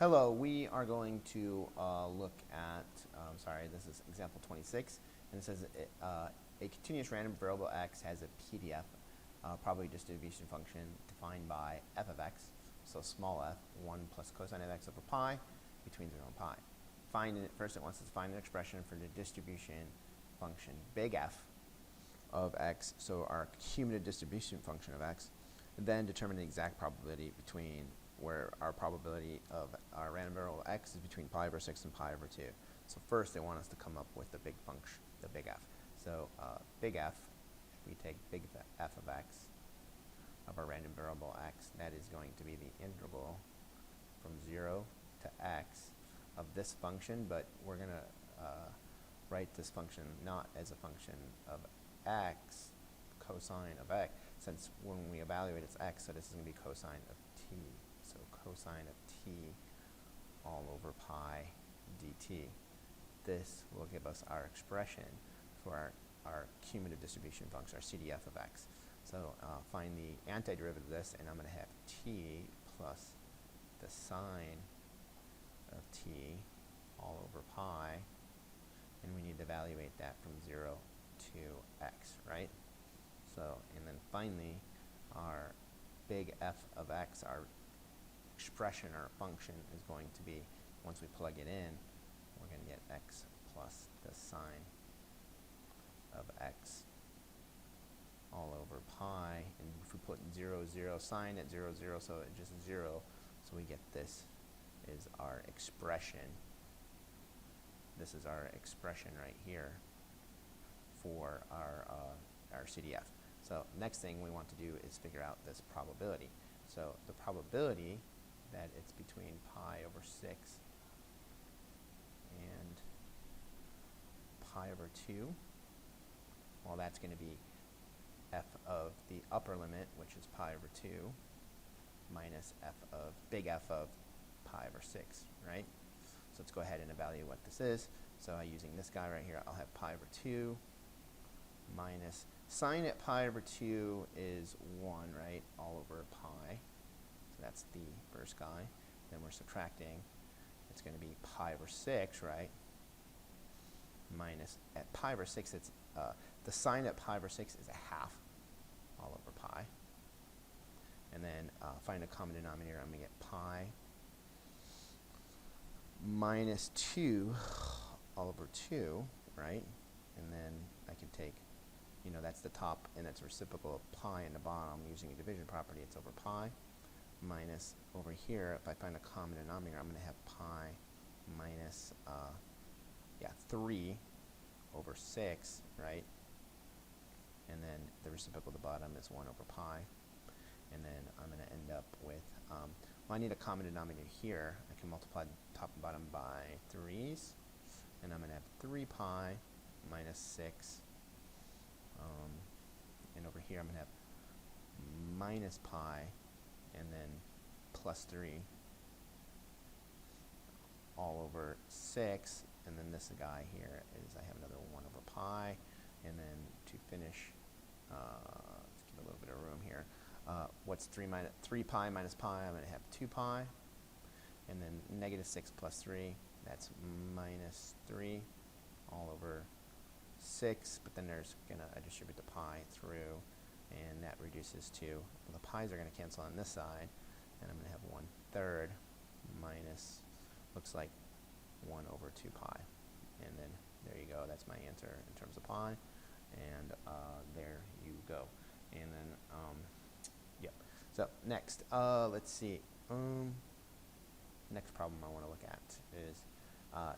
Hello, we are going to look at, this is example 26, and it says a continuous random variable x has a PDF probability distribution function defined by f of x, so small f, 1 plus cosine of x over pi between 0 and pi. First it wants us to find an expression for the distribution function big F of x, so our cumulative distribution function of x, and then determine the exact probability between where our probability of our random variable x is between pi over 6 and pi over 2. So first they want us to come up with the big function, the big F. So big F, if we take big F of x, of our random variable x, that is going to be the integral from 0 to x of this function, but we're going to write this function not as a function of x, cosine of x, since when we evaluate it's x, so this is going to be cosine of t. So cosine of t all over pi dt. This will give us our expression for our cumulative distribution function, our CDF of x. So find the antiderivative of this, and I'm going to have t plus the sine of t all over pi, and we need to evaluate that from 0 to x, right? So, and then finally, our big F of x, our expression, our function, is going to be, once we plug it in, we're going to get x plus the sine of x all over pi, and if we put 0, 0, sine at 0, 0, so it's just 0, so we get this is our expression. This is our expression right here for our CDF. So next thing we want to do is figure out this probability. So the probability that it's between pi over 6 and pi over 2, well, that's going to be f of the upper limit, which is pi over 2, minus f of big F of pi over 6, right? So let's go ahead and evaluate what this is. So using this guy right here, I'll have pi over 2 minus sine at pi over 2 is 1, right? All over pi. So that's the first guy. Then we're subtracting. It's going to be pi over 6, right? Minus, at pi over 6, it's the sine at pi over 6 is a half all over pi. And then find a common denominator. I'm going to get pi minus 2 all over 2, right? And then I can take, that's the top, and that's reciprocal of pi in the bottom using a division property. It's over pi minus over here. If I find a common denominator, I'm going to have pi minus 3 over 6, right? And then the reciprocal of the bottom is 1 over pi. And then I'm going to end up with, well, I need a common denominator here. I can multiply top and bottom by 3's. And I'm going to have 3 pi minus 6. And over here I'm going to have minus pi and then plus 3 all over 6. And then this guy here is, I have another 1 over pi. And then to finish, let's give a little bit of room here. What's 3 pi minus pi? I'm going to have 2 pi. And then negative 6 plus 3, that's minus 3 all over 6. But then there's going to distribute the pi through, and that reduces to, well, the pi's are going to cancel on this side. And I'm going to have 1/3 minus, looks like 1 over 2 pi. And then there you go. That's my answer in terms of pi. And there you go. And then, yep. So next, let's see. Next problem I want to look at is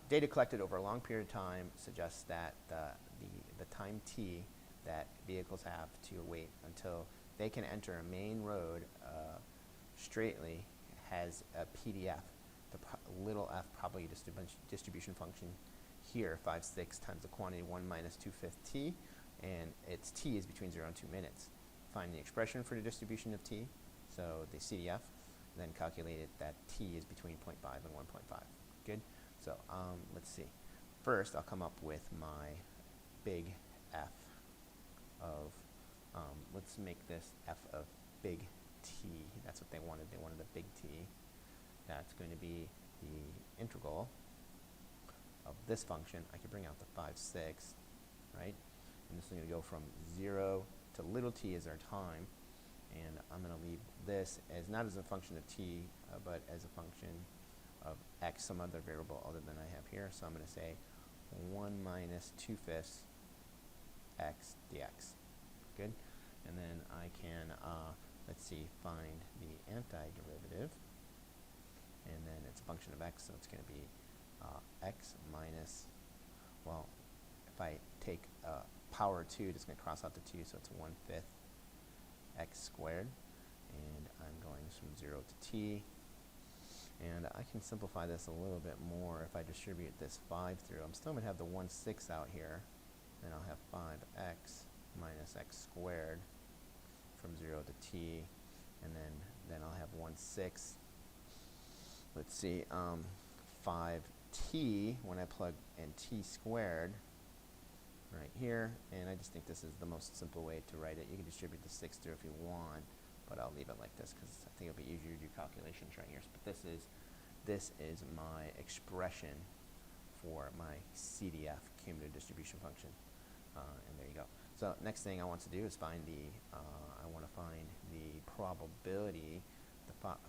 data collected over a long period of time suggests that the time t that vehicles have to wait until they can enter a main road straightly has a PDF, the little f probability distribution function here, 5, 6 times the quantity 1 minus 2/5 t, and its t is between 0 and 2 minutes. Find the expression for the distribution of t, so the CDF, then calculated that t is between 0.5 and 1.5. Good? So let's see. First, I'll come up with my big F of, let's make this F of big T. That's what they wanted. They wanted a big T. That's going to be the integral of this function, I could bring out the 5, 6, right? And this is going to go from 0 to little t as our time, and I'm going to leave this as not as a function of t, but as a function of x, some other variable other than I have here. So I'm going to say 1 minus 2/5 x dx. Good. And then I can, let's see, find the antiderivative. And then it's a function of x, so it's going to be x minus, well, if I take power 2, it's going to cross out the 2, so it's 1/5 x squared. And I'm going from 0 to t. And I can simplify this a little bit more if I distribute this 5 through. I'm still going to have the 1/6 out here. Then I'll have 5x minus x squared from 0 to t. And then I'll have 1/6. Let's see, 5t when I plug in t squared right here. And I just think this is the most simple way to write it. You can distribute the 6 through if you want, but I'll leave it like this because I think it'll be easier to do calculations right here. But this is my expression for my CDF, cumulative distribution function. And there you go. So next thing I want to do is find the probability,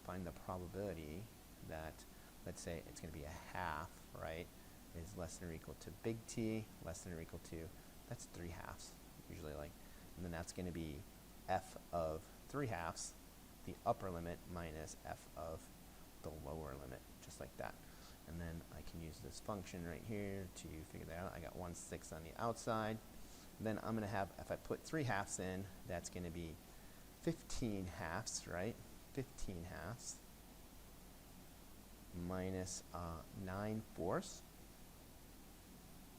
find the probability that, let's say it's going to be a half, right, is less than or equal to big T, less than or equal to, that's 3/2, usually, like, and then that's going to be f of 3/2, the upper limit, minus f of the lower limit, just like that. And then I can use this function right here to figure that out. I got 1/6 on the outside. Then I'm going to have, if I put 3/2 in, that's going to be 15/2, right? 15/2 minus 9/4.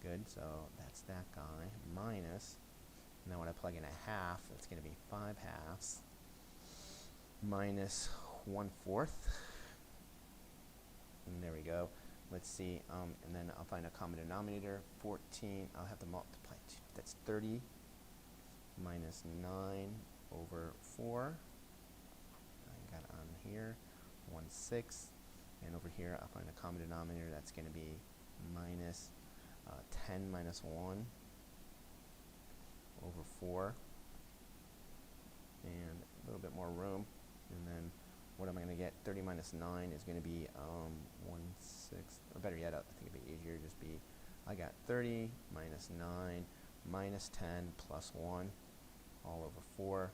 Good, so that's that guy, minus, and then when I plug in a half, it's going to be 5/2 minus 1/4. And there we go. Let's see, and then I'll find a common denominator, 14, I'll have to multiply, that's 30 minus 9/4. I got on here, 1/6, and over here I'll find a common denominator, that's going to be minus 10 minus 1/4, and a little bit more room, and then what am I going to get? 30 minus 9 is going to be 1/6, or better yet, I think it'd be easier, just be, I got 30 minus 9 minus 10 plus 1 all over 4,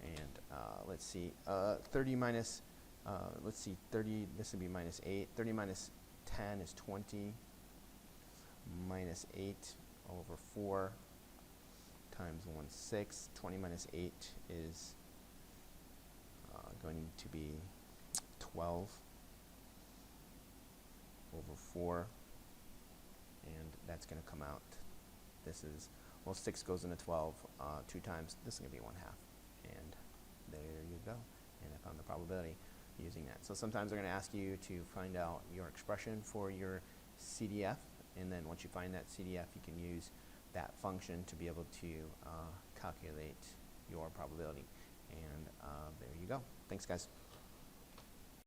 and let's see, 30 minus, let's see, 30, this would be minus 8, 30 minus 10 is 20, minus 8 all over 4 times 1/6, 20 minus 8 is going to be 12 over 4, and that's going to come out, this is, well, 6 goes into 12 2 times, this is going to be 1/2, and there you go, and I found the probability using that. So sometimes they're going to ask you to find out your expression for your CDF, and then once you find that CDF, you can use that function to be able to calculate your probability. And there you go. Thanks, guys.